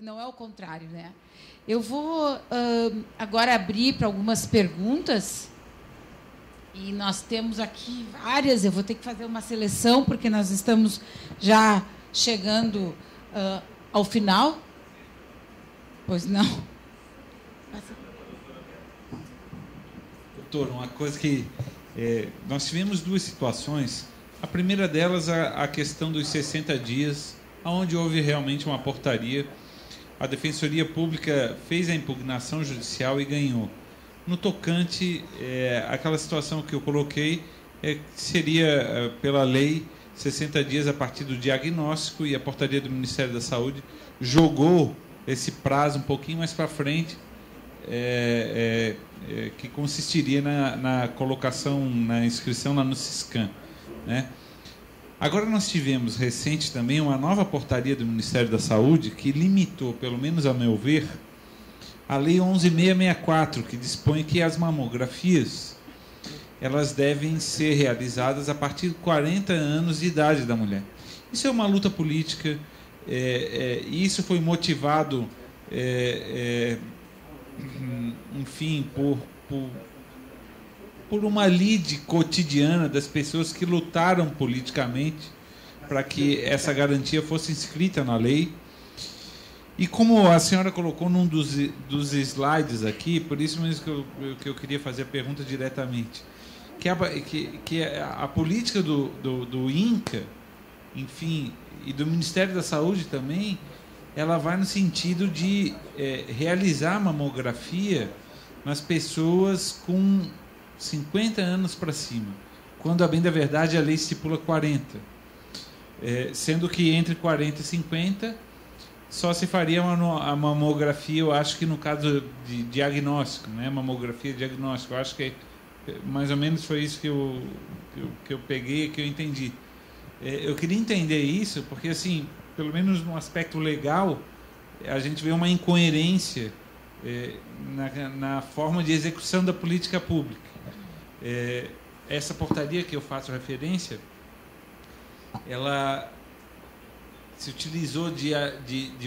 Não é o contrário, né? Eu vou agora abrir para algumas perguntas. E nós temos aqui várias. Eu vou ter que fazer uma seleção, porque nós estamos já chegando ao final. Pois não? Doutor, uma coisa que... nós tivemos duas situações. A primeira delas, a questão dos 60 dias, onde houve realmente uma portaria. A Defensoria Pública fez a impugnação judicial e ganhou. No tocante, aquela situação que eu coloquei, seria, pela lei, 60 dias a partir do diagnóstico, e a portaria do Ministério da Saúde jogou esse prazo um pouquinho mais para frente, que consistiria na colocação, na inscrição lá no Siscam, né? Agora nós tivemos recente também uma nova portaria do Ministério da Saúde que limitou, pelo menos a meu ver, a Lei 11.664, que dispõe que as mamografias elas devem ser realizadas a partir de 40 anos de idade da mulher. Isso é uma luta política, e isso foi motivado, enfim, por uma lide cotidiana das pessoas que lutaram politicamente para que essa garantia fosse inscrita na lei. E como a senhora colocou num dos slides aqui, por isso mesmo que eu queria fazer a pergunta diretamente, que a política do INCA, enfim, e do Ministério da Saúde também, ela vai no sentido de realizar a mamografia nas pessoas com 50 anos para cima, quando, a bem da verdade, a lei estipula 40. Sendo que entre 40 e 50 só se faria a mamografia, eu acho que no caso de diagnóstico, né? Mamografia diagnóstico, eu acho que mais ou menos foi isso que eu peguei, que eu entendi. Eu queria entender isso, porque, assim, pelo menos no aspecto legal, a gente vê uma incoerência na forma de execução da política pública. Essa portaria que eu faço referência, ela se utilizou de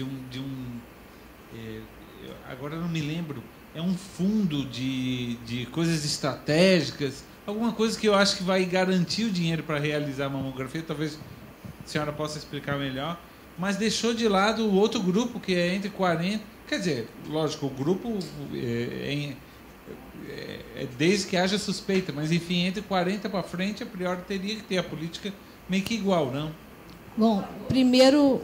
um agora eu não me lembro, é um fundo de coisas estratégicas, alguma coisa que eu acho que vai garantir o dinheiro para realizar a mamografia. Talvez a senhora possa explicar melhor, mas deixou de lado o outro grupo, que é entre 40, quer dizer, lógico, o grupo desde que haja suspeita, mas enfim, entre 40 para frente, a priori teria que ter a política meio que igual, não? Bom, primeiro...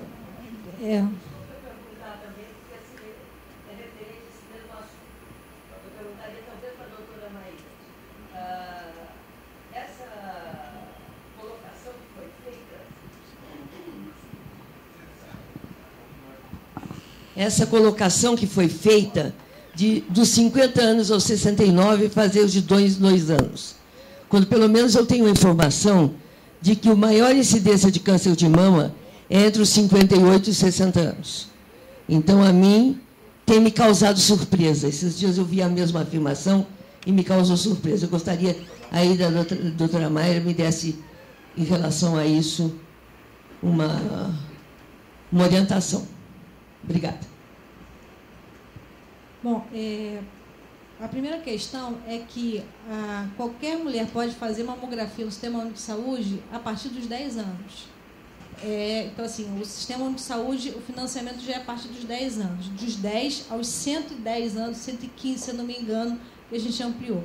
Essa colocação que foi feita dos 50 anos aos 69, fazer os de 2 anos. Quando, pelo menos, eu tenho a informação de que a maior incidência de câncer de mama é entre os 58 e 60 anos. Então, a mim, tem me causado surpresa. Esses dias eu vi a mesma afirmação e me causou surpresa. Eu gostaria aí da doutora Mayra me desse, em relação a isso, uma orientação. Obrigada. Bom, a primeira questão é que qualquer mulher pode fazer mamografia no Sistema Único de Saúde a partir dos 10 anos. Então, assim, o Sistema Único de Saúde, o financiamento já é a partir dos 10 anos. Dos 10 aos 110 anos, 115, se eu não me engano, que a gente ampliou.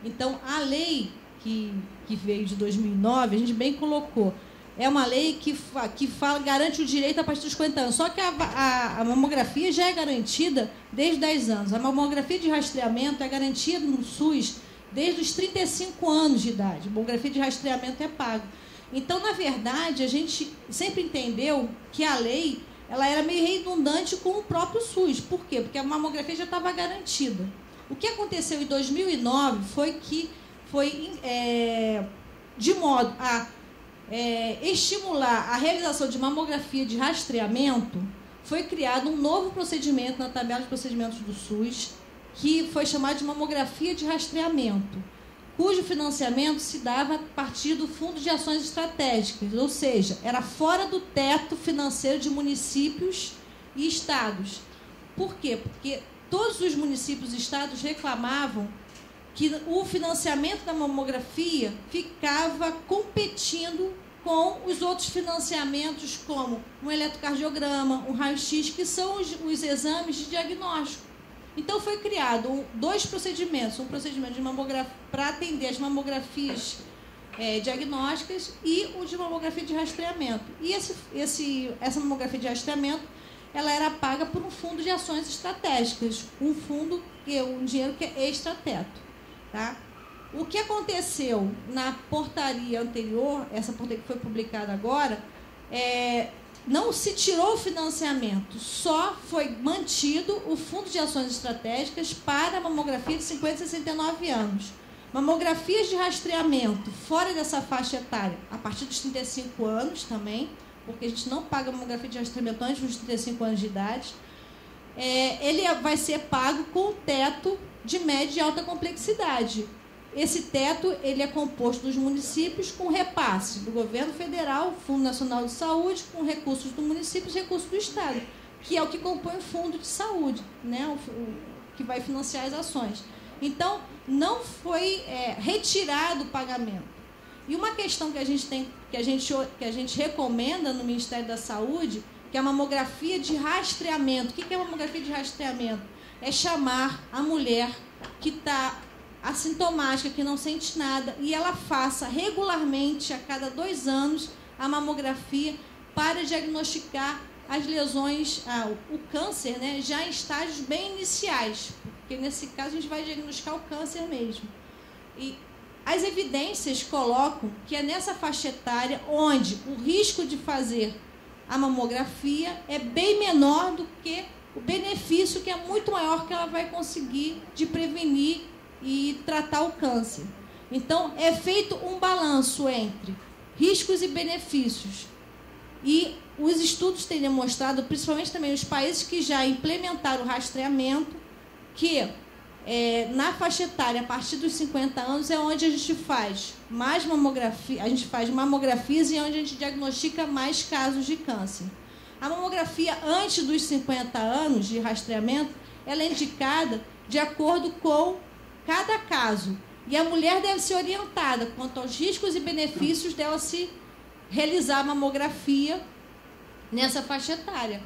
Então, a lei que veio de 2009, a gente bem colocou, é uma lei que garante o direito a partir dos 50 anos. Só que a mamografia já é garantida desde 10 anos. A mamografia de rastreamento é garantida no SUS desde os 35 anos de idade. A mamografia de rastreamento é paga. Então, na verdade, a gente sempre entendeu que a lei ela era meio redundante com o próprio SUS. Por quê? Porque a mamografia já estava garantida. O que aconteceu em 2009 foi que de modo a estimular a realização de mamografia de rastreamento, foi criado um novo procedimento na tabela de procedimentos do SUS, que foi chamado de mamografia de rastreamento, cujo financiamento se dava a partir do Fundo de Ações Estratégicas, ou seja, era fora do teto financeiro de municípios e estados. Por quê? Porque todos os municípios e estados reclamavam que o financiamento da mamografia ficava competindo com os outros financiamentos, como um eletrocardiograma, um raio-x, que são os exames de diagnóstico. Então, foi criado dois procedimentos, um procedimento de mamografia para atender as mamografias diagnósticas e o de mamografia de rastreamento. E essa mamografia de rastreamento, ela era paga por um fundo de ações estratégicas, um fundo, um dinheiro que é extrateto. Tá? O que aconteceu na portaria anterior, essa portaria que foi publicada agora, não se tirou o financiamento, só foi mantido o Fundo de Ações Estratégicas para a mamografia de 50 a 69 anos. Mamografias de rastreamento fora dessa faixa etária, a partir dos 35 anos também, porque a gente não paga mamografia de rastreamento antes dos 35 anos de idade, ele vai ser pago com teto de média e alta complexidade. Esse teto ele é composto dos municípios com repasse do governo federal, Fundo Nacional de Saúde, com recursos do município e recursos do Estado, que é o que compõe o Fundo de Saúde, né? Que vai financiar as ações. Então, não foi retirado o pagamento. E uma questão que a gente tem, que a gente recomenda no Ministério da Saúde, que é a mamografia de rastreamento. O que é a mamografia de rastreamento? É chamar a mulher que está assintomática, que não sente nada, e ela faça regularmente, a cada 2 anos, a mamografia para diagnosticar as lesões, o câncer, né, já em estágios bem iniciais, porque nesse caso a gente vai diagnosticar o câncer mesmo. E as evidências colocam que é nessa faixa etária onde o risco de fazer a mamografia é bem menor do que o benefício, que é muito maior, que ela vai conseguir de prevenir e tratar o câncer. Então, é feito um balanço entre riscos e benefícios. E os estudos têm demonstrado, principalmente também os países que já implementaram o rastreamento, que na faixa etária, a partir dos 50 anos, é onde a gente faz mais mamografia, a gente faz mamografias e onde a gente diagnostica mais casos de câncer. A mamografia antes dos 50 anos de rastreamento, ela é indicada de acordo com cada caso. E a mulher deve ser orientada quanto aos riscos e benefícios dela se realizar a mamografia nessa faixa etária.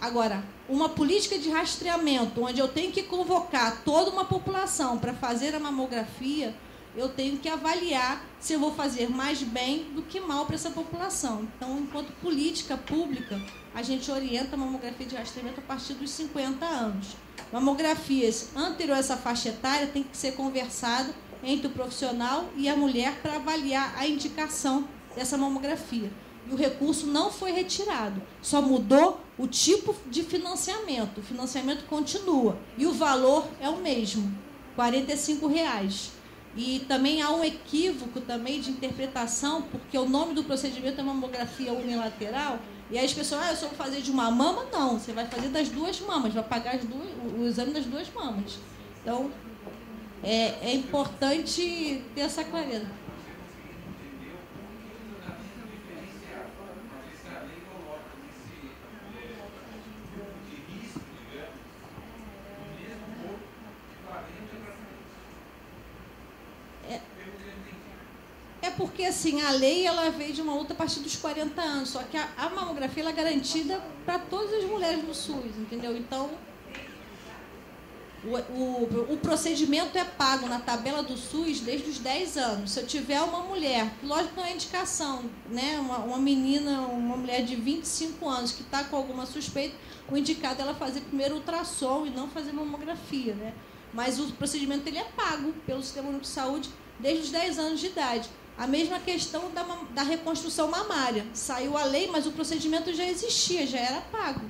Agora, uma política de rastreamento, onde eu tenho que convocar toda uma população para fazer a mamografia, eu tenho que avaliar se eu vou fazer mais bem do que mal para essa população. Então, enquanto política pública, a gente orienta a mamografia de rastreamento a partir dos 50 anos. Mamografias anteriores a essa faixa etária tem que ser conversado entre o profissional e a mulher para avaliar a indicação dessa mamografia. E o recurso não foi retirado, só mudou o tipo de financiamento. O financiamento continua e o valor é o mesmo, R$ 45,00. E também há um equívoco também de interpretação, porque o nome do procedimento é mamografia unilateral, e aí as pessoas, eu só vou fazer de uma mama? Não, você vai fazer das 2 mamas, vai pagar o exame das 2 mamas. Então, é importante ter essa clareza. Porque assim, a lei ela veio de uma outra a partir dos 40 anos, só que a mamografia ela é garantida para todas as mulheres no SUS, entendeu? Então, o procedimento é pago na tabela do SUS desde os 10 anos. Se eu tiver uma mulher, lógico que não é indicação, né? Uma menina, uma mulher de 25 anos que está com alguma suspeita, o indicado é ela fazer primeiro ultrassom e não fazer mamografia, né? Mas o procedimento ele é pago pelo Sistema Único de Saúde desde os 10 anos de idade. A mesma questão da reconstrução mamária. Saiu a lei, mas o procedimento já existia, já era pago.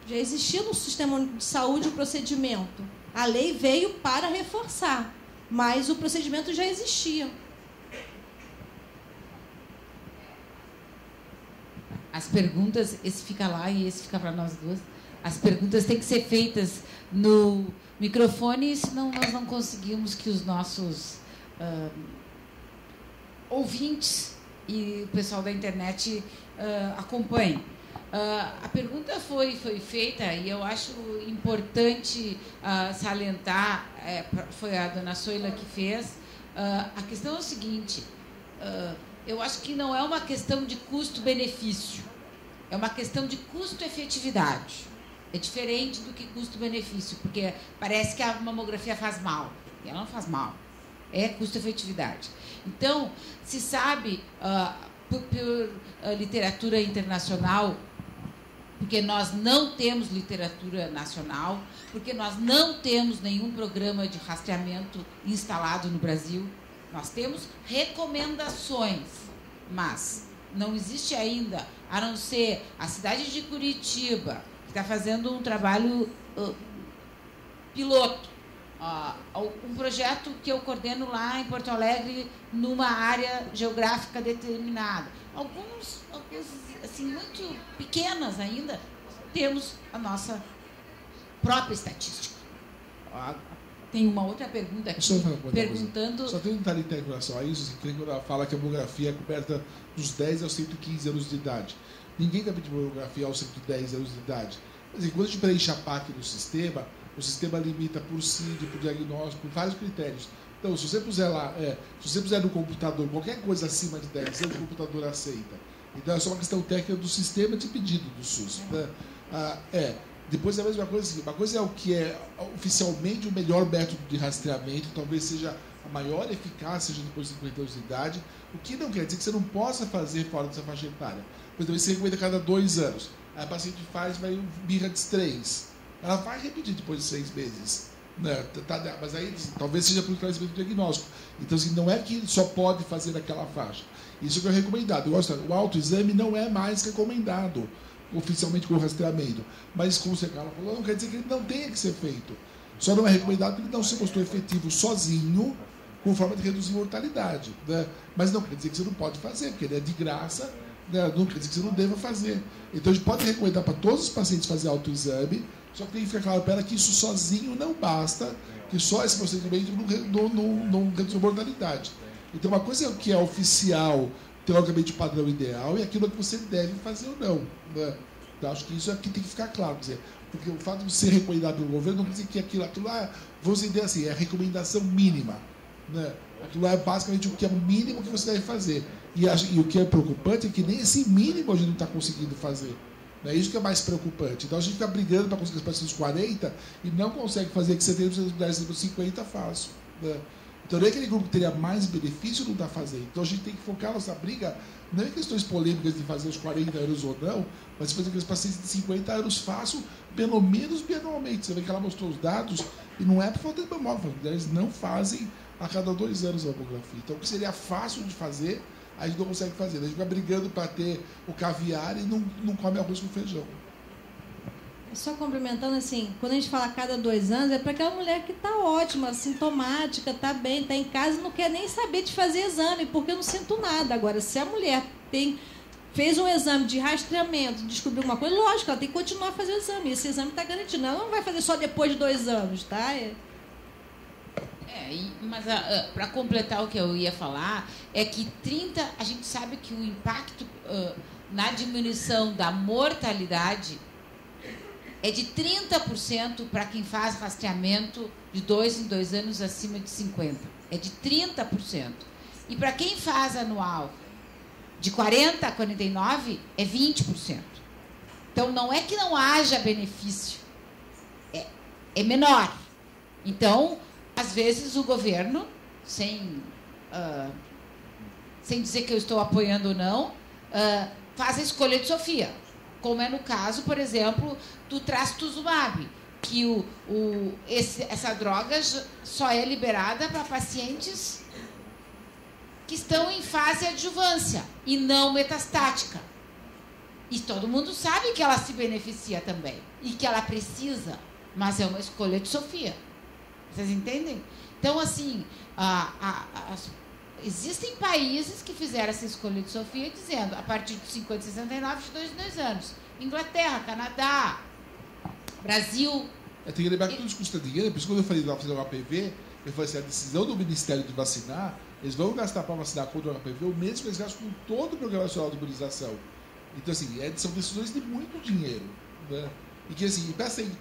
Já existia no Sistema Único de Saúde o procedimento. A lei veio para reforçar, mas o procedimento já existia. As perguntas, esse fica lá e esse fica para nós duas. As perguntas têm que ser feitas no microfone, senão nós não conseguimos que os nossos ouvintes e o pessoal da internet acompanhem. A pergunta foi feita e eu acho importante salientar, foi a dona Soila que fez. A questão é o seguinte, eu acho que não é uma questão de custo-benefício, é uma questão de custo-efetividade. É diferente do que custo-benefício, porque parece que a mamografia faz mal, e ela não faz mal, é custo-efetividade. Então, se sabe, por literatura internacional, porque nós não temos literatura nacional, porque nós não temos nenhum programa de rastreamento instalado no Brasil. Nós temos recomendações, mas não existe ainda, a não ser a cidade de Curitiba, que está fazendo um trabalho piloto, um projeto que eu coordeno lá em Porto Alegre, numa área geográfica determinada. Alguns assim, muito pequenas ainda, temos a nossa própria estatística. Tem uma outra pergunta aqui, perguntando... Só tem um detalhe em relação a isso, que quando ela fala que a mamografia é coberta dos 10 aos 115 anos de idade. Ninguém vai pedir mamografia aos 110 anos de idade. Mas quando a gente preenche a PAC no sistema, o sistema limita por CID, por diagnóstico, por vários critérios. Então, se você puser lá, se você puser no computador qualquer coisa acima de 10 anos, o computador aceita. Então, é só uma questão técnica do sistema de pedido do SUS. Né? Depois é a mesma coisa assim, uma coisa é o que é oficialmente o melhor método de rastreamento, talvez seja a maior eficácia, seja depois de 50 anos de idade, o que não quer dizer que você não possa fazer fora dessa faixa etária. Por exemplo, você recomenda a cada 2 anos. Aí a paciente faz, vai um BIRADS 3. Ela vai repetir depois de 6 meses. Né? Mas aí talvez seja por esclarecimento diagnóstico. Então, assim, não é que só pode fazer naquela faixa. Isso que é recomendado. O autoexame não é mais recomendado oficialmente com o rastreamento. Mas, como você falou, não quer dizer que ele não tenha que ser feito. Só não é recomendado porque ele não se mostrou efetivo sozinho com forma de reduzir mortalidade. Né? Mas não quer dizer que você não pode fazer, porque ele é de graça, né? Não quer dizer que você não deva fazer. Então, a gente pode recomendar para todos os pacientes fazer autoexame, só que tem que ficar claro para ela que isso sozinho não basta, que só esse procedimento não reduz a mortalidade. Então, uma coisa que é oficial, teoricamente o padrão ideal, e aquilo que você deve fazer ou não. Né? Então, acho que isso aqui tem que ficar claro. Quer dizer, porque o fato de ser recomendado pelo governo não quer dizer que aquilo lá, vamos entender assim, é a recomendação mínima. Né? Aquilo lá é basicamente o que é o mínimo que você deve fazer. E o que é preocupante é que nem esse mínimo a gente não está conseguindo fazer. É isso que é mais preocupante. Então a gente fica brigando para conseguir os pacientes 40 e não consegue fazer que 70%, 10%, 50% fácil. Né? Então nem aquele grupo que teria mais benefício não está fazendo. Então a gente tem que focar nossa briga não em questões polêmicas de fazer os 40 anos ou não, mas fazer aqueles pacientes de 50 anos fácil, pelo menos bianualmente. Você vê que ela mostrou os dados e não é por falta de mamógrafo, eles não fazem a cada 2 anos a mamografia. Então o que seria fácil de fazer, a gente não consegue fazer. A gente fica brigando para ter o caviar e não come arroz com feijão. Só complementando, assim, quando a gente fala a cada 2 anos, é para aquela mulher que está ótima, sintomática, está bem, está em casa e não quer nem saber de fazer exame, porque eu não sinto nada. Agora, se a mulher fez um exame de rastreamento, descobriu alguma coisa, lógico, ela tem que continuar a fazer o exame. Esse exame está garantido. Ela não vai fazer só depois de 2 anos, tá? Mas para completar o que eu ia falar, é que a gente sabe que o impacto na diminuição da mortalidade é de 30% para quem faz rastreamento de 2 em 2 anos acima de 50. É de 30%. E para quem faz anual de 40 a 49, é 20%. Então, não é que não haja benefício, é menor. Então, às vezes, o governo, sem dizer que eu estou apoiando ou não, faz a escolha de Sofia. Como é no caso, por exemplo, do trastuzumab, que essa droga só é liberada para pacientes que estão em fase adjuvância e não metastática. E todo mundo sabe que ela se beneficia também e que ela precisa, mas é uma escolha de Sofia. Vocês entendem? Então, assim, existem países que fizeram essa escolha de Sofia dizendo, a partir de 50 e 69, de 2 em 2 anos. Inglaterra, Canadá, Brasil. Tem que lembrar que tudo isso custa dinheiro. Por isso, quando eu falei de fazer o HPV, eu falei assim, a decisão do Ministério de vacinar, eles vão gastar para vacinar contra o HPV o mesmo que eles gastam com todo o Programa Nacional de Imunização. Então, assim, são decisões de muito dinheiro, né? E que, assim,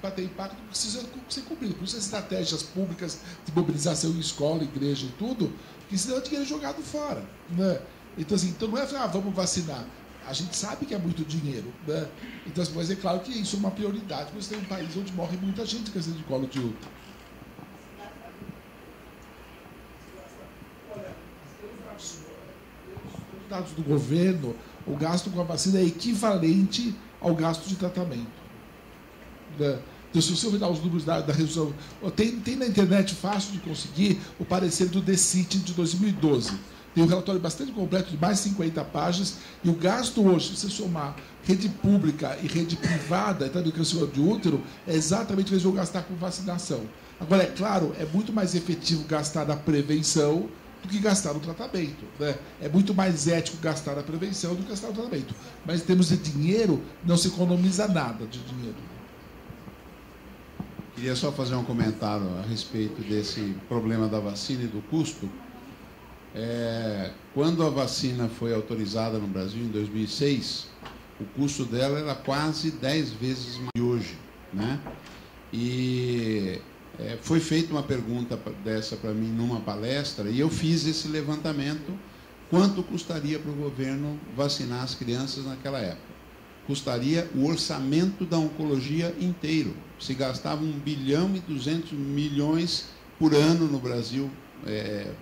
para ter impacto, precisa ser cumprido. Por isso, as estratégias públicas de mobilização em escola, igreja e tudo, que senão é dinheiro jogado fora, né? Então, assim, então não é vamos vacinar. A gente sabe que é muito dinheiro, né? Então, assim, mas é claro que isso é uma prioridade, porque você tem um país onde morre muita gente com câncer de colo de útero. Dados do governo, o gasto com a vacina é equivalente ao gasto de tratamento. Né? Então, se você olhar os números da redução, tem na internet fácil de conseguir o parecer do DECIT de 2012. Tem um relatório bastante completo, de mais de 50 páginas, e o gasto hoje, se você somar rede pública e rede privada, do câncer de útero, é exatamente o que eles vão gastar com vacinação. Agora, é claro, é muito mais efetivo gastar na prevenção do que gastar no tratamento, né? É muito mais ético gastar na prevenção do que gastar no tratamento. Mas em termos de dinheiro, não se economiza nada de dinheiro. Queria só fazer um comentário a respeito desse problema da vacina e do custo. Quando a vacina foi autorizada no Brasil em 2006, o custo dela era quase 10 vezes maior que hoje, né? E foi feita uma pergunta dessa para mim numa palestra e eu fiz esse levantamento: quanto custaria para o governo vacinar as crianças naquela época? Custaria o orçamento da oncologia inteiro. Se gastava 1 bilhão e 200 milhões por ano no Brasil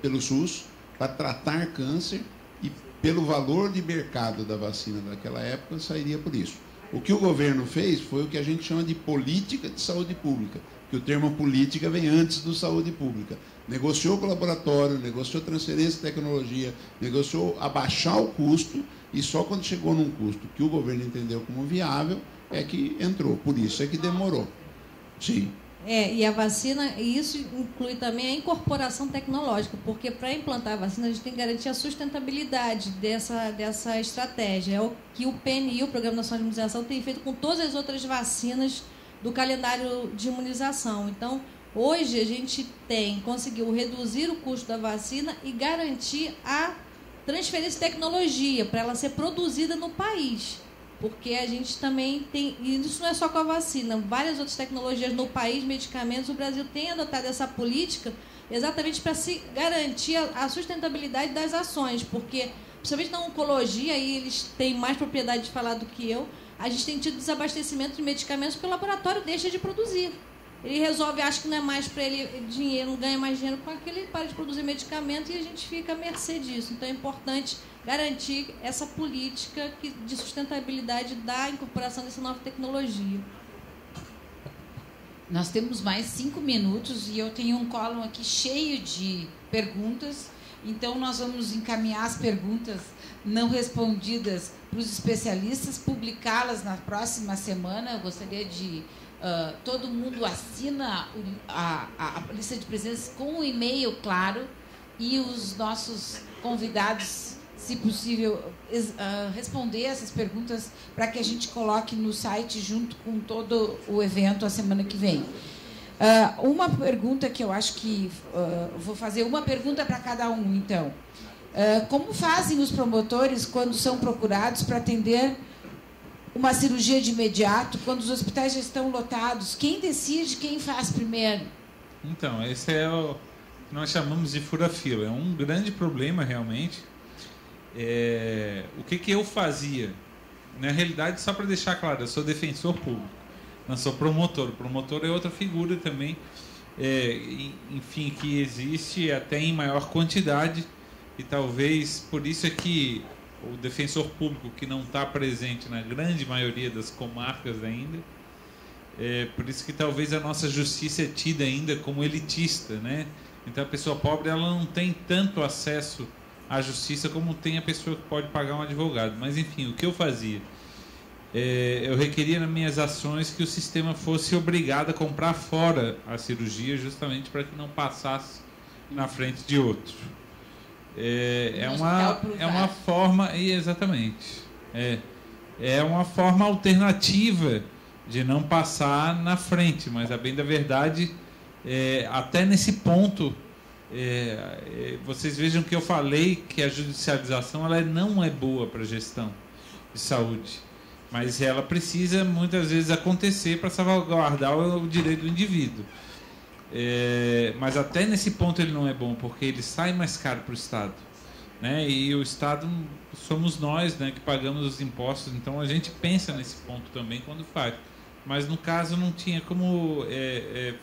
pelo SUS para tratar câncer, e pelo valor de mercado da vacina daquela época sairia por isso. O que o governo fez foi o que a gente chama de política de saúde pública, que o termo política vem antes do saúde pública. Negociou com o laboratório, negociou transferência de tecnologia, negociou abaixar o custo, e só quando chegou num custo que o governo entendeu como viável é que entrou. Por isso é que demorou. Sim. E a vacina, e isso inclui também a incorporação tecnológica, porque para implantar a vacina a gente tem que garantir a sustentabilidade dessa estratégia. É o que o PNI, o Programa Nacional de Imunização, tem feito com todas as outras vacinas do calendário de imunização. Então, hoje a gente conseguiu reduzir o custo da vacina e garantir a transferência de tecnologia para ela ser produzida no país. Porque a gente também tem, e isso não é só com a vacina, várias outras tecnologias no país, medicamentos, o Brasil tem adotado essa política exatamente para se garantir a sustentabilidade das ações, porque, principalmente na oncologia, aí eles têm mais propriedade de falar do que eu, a gente tem tido desabastecimento de medicamentos porque o laboratório deixa de produzir. Ele resolve, acha que não é mais para ele dinheiro, não ganha mais dinheiro com aquilo, ele para de produzir medicamento e a gente fica à mercê disso. Então é importante garantir essa política de sustentabilidade da incorporação dessa nova tecnologia. Nós temos mais 5 minutos e eu tenho um colo aqui cheio de perguntas, então nós vamos encaminhar as perguntas não respondidas para os especialistas, publicá-las na próxima semana. Eu gostaria de... todo mundo assina a lista de presença com um e-mail claro, e os nossos convidados, se possível, responder essas perguntas para que a gente coloque no site junto com todo o evento a semana que vem. Uma pergunta que eu acho que... vou fazer uma pergunta para cada um, então. Como fazem os promotores quando são procurados para atender uma cirurgia de imediato, quando os hospitais já estão lotados? Quem decide quem faz primeiro? Então, esse é o que nós chamamos de fura-fila. É um grande problema, realmente. O que eu fazia? Na realidade, só para deixar claro, eu sou defensor público, não sou promotor. O promotor é outra figura também, enfim, que existe até em maior quantidade, e talvez por isso é que o defensor público, que não está presente na grande maioria das comarcas ainda, por isso que talvez a nossa justiça é tida ainda como elitista, né? Então a pessoa pobre, ela não tem tanto acesso à justiça como tem a pessoa que pode pagar um advogado. Mas enfim, o que eu fazia? Eu requeria nas minhas ações que o sistema fosse obrigado a comprar fora a cirurgia, justamente para que não passasse na frente de outro. É uma forma, exatamente, é uma forma alternativa de não passar na frente, mas a bem da verdade, até nesse ponto, vocês vejam que eu falei que a judicialização ela não é boa para a gestão, de saúde. Mas ela precisa, muitas vezes, acontecer para salvaguardar o direito do indivíduo. Mas até nesse ponto ele não é bom, porque ele sai mais caro para o Estado. Né? E o Estado somos nós, né, que pagamos os impostos, então a gente pensa nesse ponto também quando faz. Mas no caso não tinha como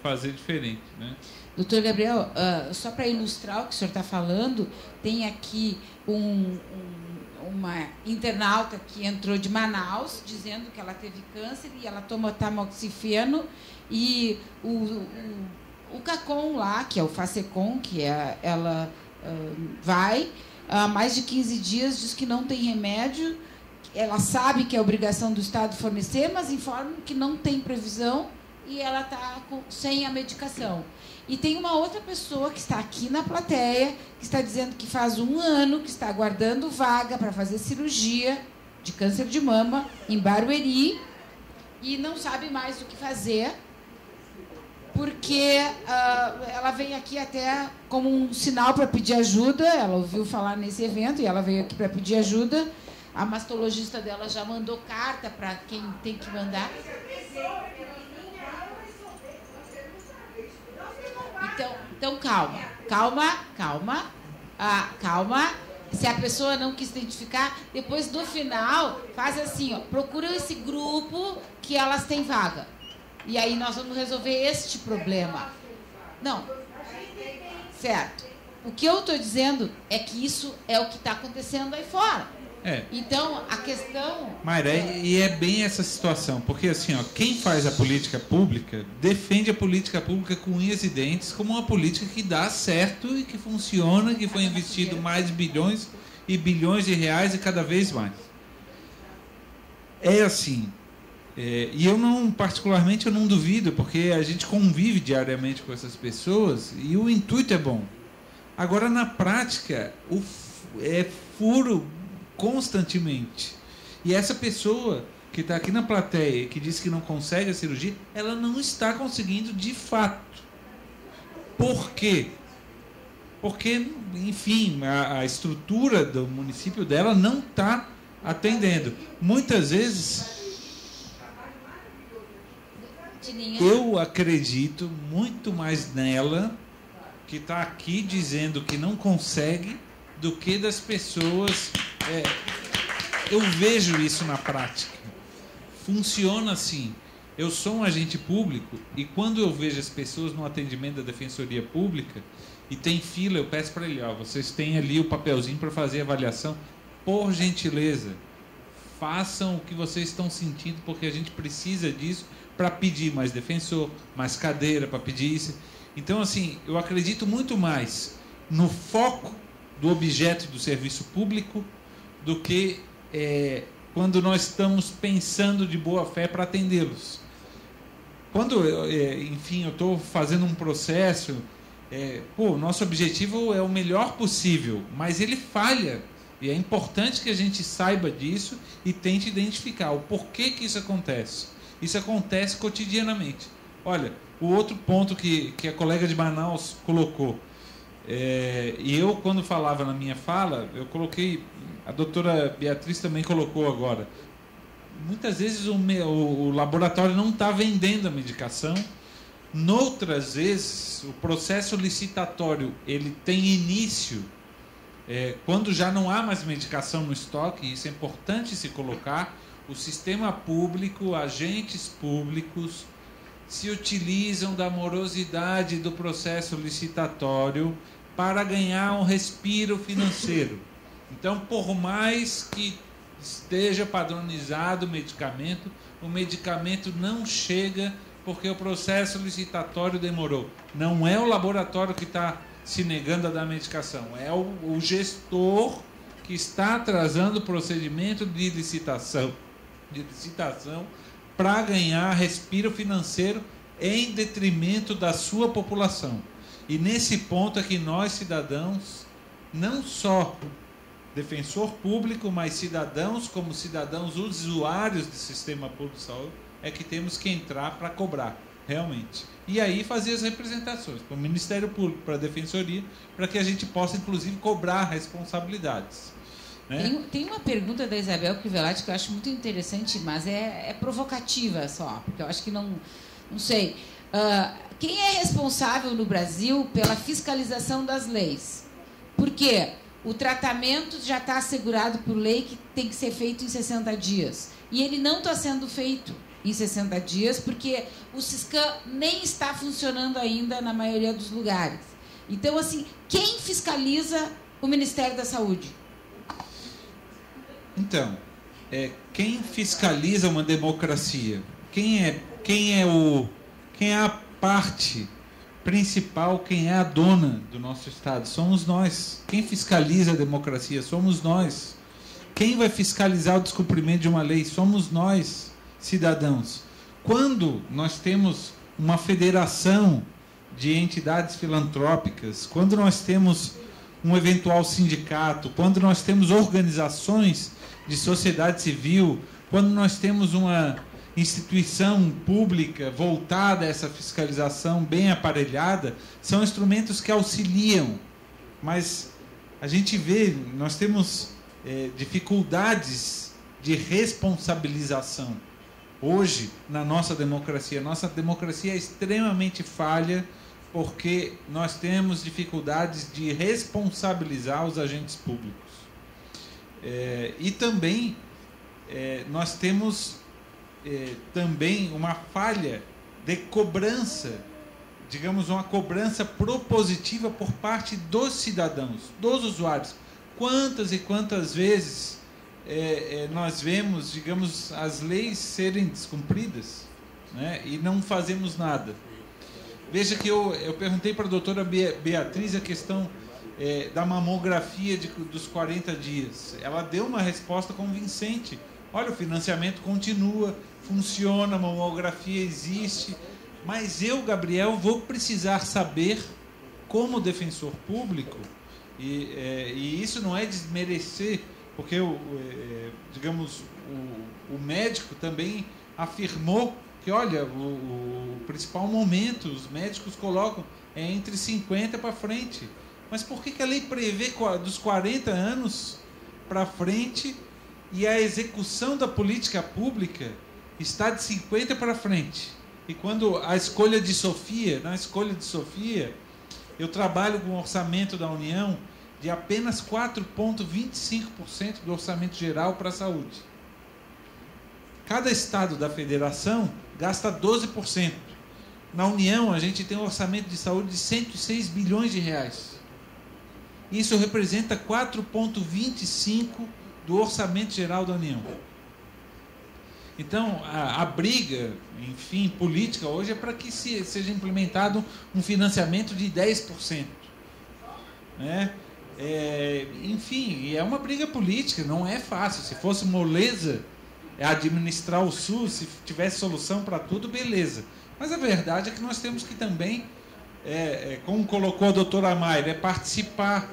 fazer diferente. Né? Doutor Gabriel, só para ilustrar o que o senhor está falando, tem aqui uma internauta que entrou de Manaus, dizendo que ela teve câncer e ela toma tamoxifeno, e o CACOM lá, que é o FACECOM, que ela vai há mais de 15 dias, diz que não tem remédio, ela sabe que é obrigação do Estado fornecer, mas informa que não tem previsão e ela está sem a medicação. E tem uma outra pessoa que está aqui na plateia, que está dizendo que faz 1 ano que está aguardando vaga para fazer cirurgia de câncer de mama em Barueri e não sabe mais o que fazer, porque ela vem aqui até como um sinal para pedir ajuda. Ela ouviu falar nesse evento e ela veio aqui para pedir ajuda. A mastologista dela já mandou carta para quem tem que mandar. Então calma. Se a pessoa não quis identificar, depois do final, faz assim, procura esse grupo que elas têm vaga. E aí nós vamos resolver este problema. Não. Certo. O que eu estou dizendo é que isso é o que está acontecendo aí fora. Então, a questão... Mayra, e é bem essa situação, porque assim, quem faz a política pública defende a política pública com unhas e dentes como uma política que dá certo e que funciona, que foi investido mais de bilhões e bilhões de reais e cada vez mais. É assim. E eu particularmente, eu não duvido, porque a gente convive diariamente com essas pessoas e o intuito é bom. Agora, na prática, é furo constantemente. E essa pessoa que está aqui na plateia, que diz que não consegue a cirurgia, ela não está conseguindo de fato. Por quê? Porque, enfim, a estrutura do município dela não está atendendo. Muitas vezes, eu acredito muito mais nela, que está aqui dizendo que não consegue, do que das pessoas. Eu vejo isso na prática. Funciona assim. Eu sou um agente público e quando eu vejo as pessoas no atendimento da Defensoria Pública e tem fila, eu peço para ele, vocês têm ali o papelzinho para fazer a avaliação. Por gentileza, façam o que vocês estão sentindo, porque a gente precisa disso para pedir mais defensor, mais cadeira, para pedir isso. Então, assim, eu acredito muito mais no foco do objeto do serviço público do que quando nós estamos pensando de boa fé para atendê-los. Quando, enfim, eu estou fazendo um processo, nosso objetivo é o melhor possível, mas ele falha. E é importante que a gente saiba disso e tente identificar o porquê que isso acontece. Isso acontece cotidianamente. Olha, o outro ponto que a colega de Manaus colocou, e eu, quando falava na minha fala, eu coloquei, a doutora Beatriz também colocou agora, muitas vezes o laboratório não está vendendo a medicação, noutras vezes o processo licitatório ele tem início quando já não há mais medicação no estoque. Isso é importante se colocar. O sistema público, agentes públicos se utilizam da morosidade do processo licitatório para ganhar um respiro financeiro. Então, por mais que esteja padronizado o medicamento não chega porque o processo licitatório demorou. Não é o laboratório que está se negando a dar medicação, é o gestor que está atrasando o procedimento de licitação para ganhar respiro financeiro em detrimento da sua população. E nesse ponto é que nós, cidadãos, não só defensor público, mas cidadãos como cidadãos usuários do sistema público de saúde, é que temos que entrar para cobrar, realmente. E aí fazer as representações para o Ministério Público, para a Defensoria, para que a gente possa, inclusive, cobrar responsabilidades. Né? Tem uma pergunta da Isabel Crivellati que eu acho muito interessante, mas é provocativa só, porque eu acho que não sei. Quem é responsável no Brasil pela fiscalização das leis? Porque o tratamento já está assegurado por lei que tem que ser feito em 60 dias. E ele não está sendo feito em 60 dias, porque o Siscam nem está funcionando ainda na maioria dos lugares. Então, assim, quem fiscaliza o Ministério da Saúde? Então, quem fiscaliza uma democracia? Quem é a parte principal, quem é a dona do nosso Estado? Somos nós. Quem fiscaliza a democracia? Somos nós. Quem vai fiscalizar o descumprimento de uma lei? Somos nós, cidadãos. Quando nós temos uma federação de entidades filantrópicas, quando nós temos um eventual sindicato, quando nós temos organizações de sociedade civil, quando nós temos uma instituição pública voltada a essa fiscalização bem aparelhada, são instrumentos que auxiliam, mas a gente vê, nós temos dificuldades de responsabilização hoje na nossa democracia. Nossa democracia é extremamente falha porque nós temos dificuldades de responsabilizar os agentes públicos. E também nós temos também uma falha de cobrança, digamos, uma cobrança propositiva por parte dos cidadãos, dos usuários. Quantas e quantas vezes nós vemos, digamos, as leis serem descumpridas, né, e não fazemos nada. Veja que eu perguntei para a doutora Beatriz a questão da mamografia dos 40 dias. Ela deu uma resposta convincente. Olha, o financiamento continua, funciona, a mamografia existe, mas eu, Gabriel, vou precisar saber, como defensor público, e isso não é desmerecer, porque, digamos, o médico também afirmou que, olha, o principal momento, os médicos colocam, é entre 50 para frente. Mas por que a lei prevê dos 40 anos para frente e a execução da política pública está de 50 para frente? E quando a escolha de Sofia, na escolha de Sofia, eu trabalho com o orçamento da União de apenas 4,25% do orçamento geral para a saúde. Cada estado da federação gasta 12%. Na União, a gente tem um orçamento de saúde de 106 bilhões de reais. Isso representa 4,25% do orçamento geral da União. Então, a briga, enfim, política hoje é para que seja implementado um financiamento de 10%. Né? Enfim, é uma briga política, não é fácil. Se fosse moleza administrar o SUS, se tivesse solução para tudo, beleza. Mas a verdade é que nós temos que também, como colocou a doutora Mayra, participar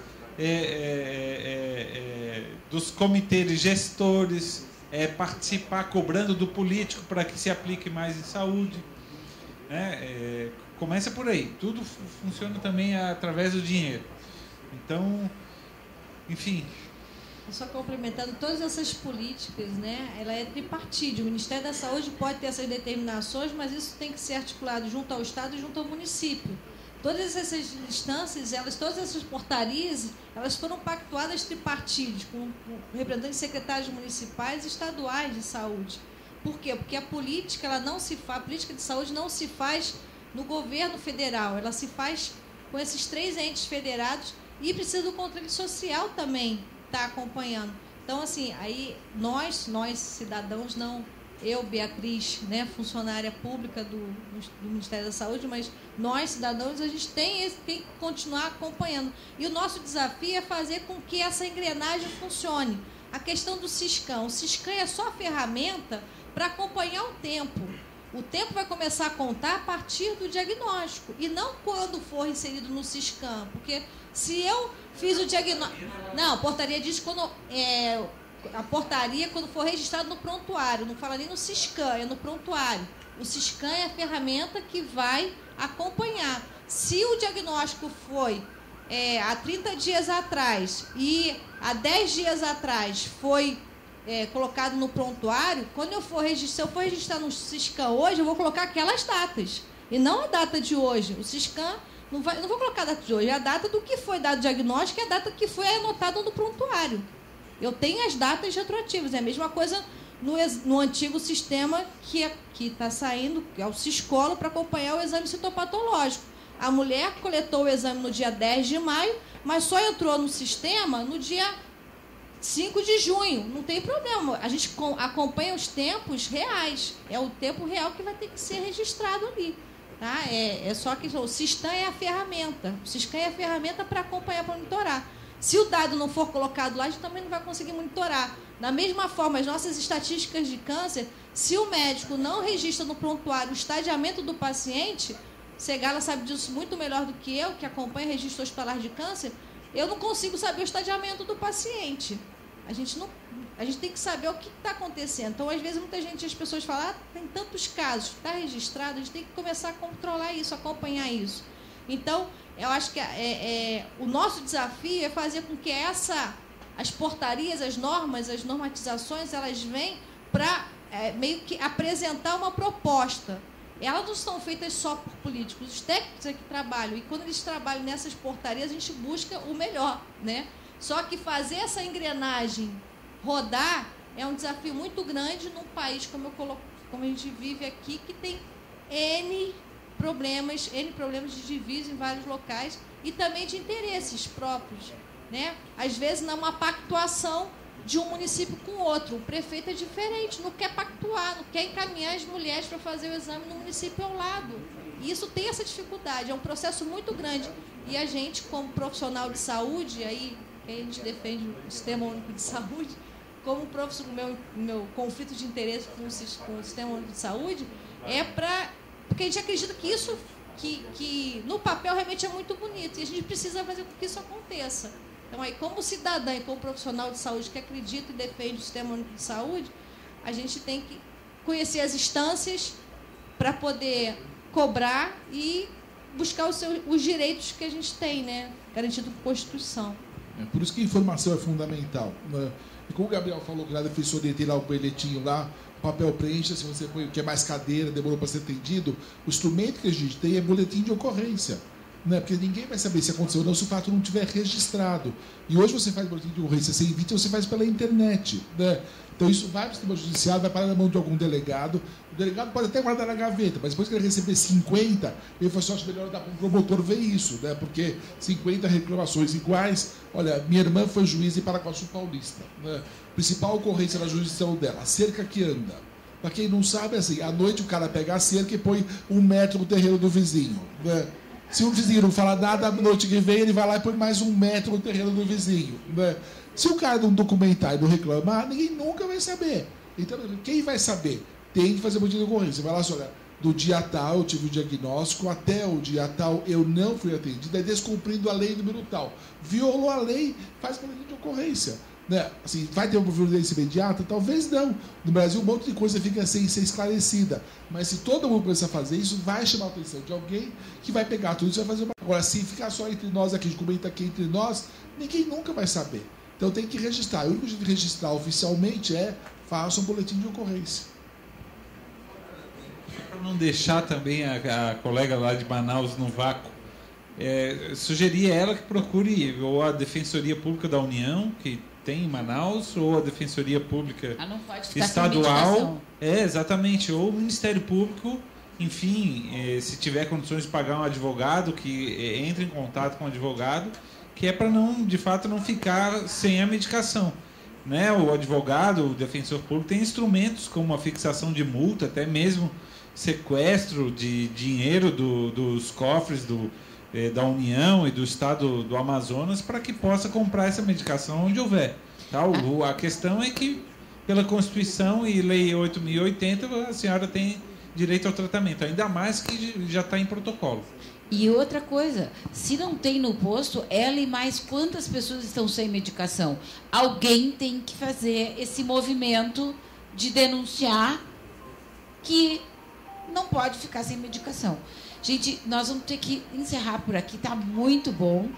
dos comitês gestores, participar cobrando do político para que se aplique mais em saúde. Começa por aí. Tudo funciona também através do dinheiro. Então, enfim... Só complementando, todas essas políticas, né, ela é tripartite. O Ministério da Saúde pode ter essas determinações, mas isso tem que ser articulado junto ao Estado e junto ao município. Todas essas instâncias, todas essas portarias, elas foram pactuadas tripartites, com representantes secretários municipais e estaduais de saúde. Por quê? Porque a política, a política de saúde não se faz no governo federal, ela se faz com esses 3 entes federados e precisa do controle social também estar acompanhando. Então, assim, aí nós cidadãos, não eu, Beatriz, né, funcionária pública do Ministério da Saúde, mas nós, cidadãos, a gente tem que continuar acompanhando. E o nosso desafio é fazer com que essa engrenagem funcione. A questão do Siscam. O Siscam é só a ferramenta para acompanhar o tempo. O tempo vai começar a contar a partir do diagnóstico e não quando for inserido no Siscam, porque se eu fiz o diagnóstico... Não, a portaria diz quando... A portaria quando for registrado no prontuário, não fala nem no Siscam, é no prontuário. O Siscam é a ferramenta que vai acompanhar. Se o diagnóstico foi há 30 dias atrás e há 10 dias atrás foi colocado no prontuário, quando eu for registrar no Siscam hoje, eu vou colocar aquelas datas, e não a data de hoje. O Siscam, não vou colocar a data de hoje, é a data do que foi dado diagnóstico e a data que foi anotado no prontuário. Eu tenho as datas retroativas, é a mesma coisa no antigo sistema que está saindo, que é o Siscolo, para acompanhar o exame citopatológico. A mulher coletou o exame no dia 10 de maio, mas só entrou no sistema no dia 5 de junho. Não tem problema. A gente acompanha os tempos reais. É o tempo real que vai ter que ser registrado ali. Tá? Só que o Siscam é a ferramenta. O Siscam é a ferramenta para acompanhar, para monitorar. Se o dado não for colocado lá, a gente também não vai conseguir monitorar. Da mesma forma, as nossas estatísticas de câncer, se o médico não registra no prontuário o estadiamento do paciente, Segala sabe disso muito melhor do que eu, que acompanha registro hospitalar de câncer, eu não consigo saber o estadiamento do paciente. A gente tem que saber o que está acontecendo. Então, às vezes, as pessoas falam, tem tantos casos, está registrado, a gente tem que começar a controlar isso, acompanhar isso. Então, eu acho que o nosso desafio é fazer com que as portarias, as normas, as normatizações, elas vêm para meio que apresentar uma proposta. Elas não são feitas só por políticos, os técnicos é que trabalham, e quando eles trabalham nessas portarias, a gente busca o melhor, né? Só que fazer essa engrenagem rodar é um desafio muito grande num país como a gente vive aqui, que tem N problemas de divisa em vários locais e também de interesses próprios, né? Às vezes, numa pactuação de um município com outro. O prefeito é diferente, não quer pactuar, não quer encaminhar as mulheres para fazer o exame no município ao lado. E isso tem essa dificuldade, é um processo muito grande. E a gente, como profissional de saúde, aí a gente defende o Sistema Único de Saúde, como profissional, meu conflito de interesse com o Sistema Único de Saúde, porque a gente acredita que isso, que no papel realmente é muito bonito, e a gente precisa fazer com que isso aconteça. Então, aí, como cidadã e como profissional de saúde que acredita e defende o Sistema Único de Saúde, a gente tem que conhecer as instâncias para poder cobrar e buscar os direitos que a gente tem, né, garantido por Constituição. Por isso que a informação é fundamental, né? E como o Gabriel falou que na defensoria tem lá o bilhetinho lá, o papel preencha, se você põe o que é mais cadeira, demorou para ser atendido, o instrumento que a gente tem é boletim de ocorrência. Né? Porque ninguém vai saber se aconteceu ou não se o fato não tiver registrado. E hoje você faz boletim de ocorrência sem vítima, você faz pela internet. Né? Então isso vai para o sistema judiciário, vai parar na mão de algum delegado. O delegado pode até guardar na gaveta, mas depois que ele receber 50, ele fala assim, acho melhor dar para um promotor ver isso, né? Porque 50 reclamações iguais. Olha, minha irmã foi juíza em Paraguaçu Paulista. Né? Principal ocorrência na jurisdição dela, a cerca que anda. Para quem não sabe, assim, à noite o cara pega a cerca e põe 1 metro no terreno do vizinho. Né? Se o vizinho não fala nada, à noite que vem, ele vai lá e põe mais 1 metro no terreno do vizinho. Né? Se o cara não documentar e não reclamar, ninguém nunca vai saber. Então, quem vai saber? Tem que fazer boletim de ocorrência. Vai lá, olha, do dia tal eu tive o diagnóstico, até o dia tal eu não fui atendido, é descumprindo a lei número tal. Violou a lei, faz boletim de ocorrência. Né? Assim, vai ter uma violência imediata? Talvez não. No Brasil, um monte de coisa fica sem ser esclarecida. Mas se todo mundo começar a fazer isso, vai chamar a atenção de alguém que vai pegar tudo isso e vai fazer uma... Agora, se ficar só entre nós aqui, a gente comenta aqui entre nós, ninguém nunca vai saber. Então tem que registrar. O único jeito de registrar oficialmente faça um boletim de ocorrência. Para não deixar também a colega lá de Manaus no vácuo, sugeria ela que procure ou a Defensoria Pública da União, que tem em Manaus, ou a Defensoria Pública não pode ficar estadual. Exatamente, ou o Ministério Público, enfim, se tiver condições de pagar um advogado, que entre em contato com o advogado, que é para não, de fato, não ficar sem a medicação. Né? O advogado, o defensor público, tem instrumentos como a fixação de multa, até mesmo sequestro de dinheiro dos cofres da União e do Estado do Amazonas para que possa comprar essa medicação onde houver. Tá? A questão é que, pela Constituição e Lei 8.080, a senhora tem direito ao tratamento, ainda mais que já está em protocolo. E outra coisa, se não tem no posto, ela e mais quantas pessoas estão sem medicação? Alguém tem que fazer esse movimento de denunciar que não pode ficar sem medicação. Gente, nós vamos ter que encerrar por aqui, está muito bom.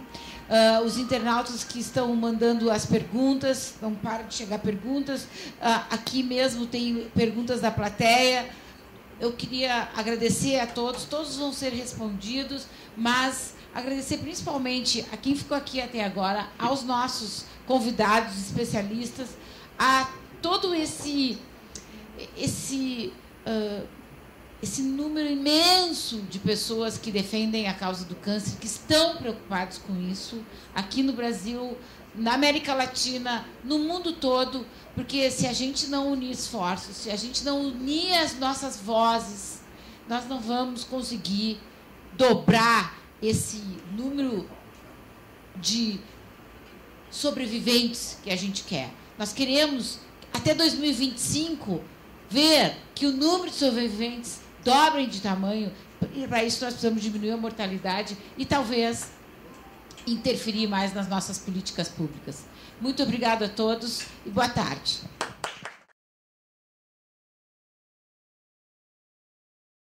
os internautas que estão mandando as perguntas, não param de chegar perguntas. Aqui mesmo tem perguntas da plateia. Eu queria agradecer a todos, todos vão ser respondidos, mas agradecer principalmente a quem ficou aqui até agora, aos nossos convidados, especialistas, a todo esse número imenso de pessoas que defendem a causa do câncer, que estão preocupados com isso, aqui no Brasil, na América Latina, no mundo todo, porque se a gente não unir esforços, se a gente não unir as nossas vozes, nós não vamos conseguir dobrar esse número de sobreviventes que a gente quer. Nós queremos, até 2025, ver que o número de sobreviventes dobrem de tamanho, e para isso nós precisamos diminuir a mortalidade e talvez interferir mais nas nossas políticas públicas. Muito obrigado a todos e boa tarde.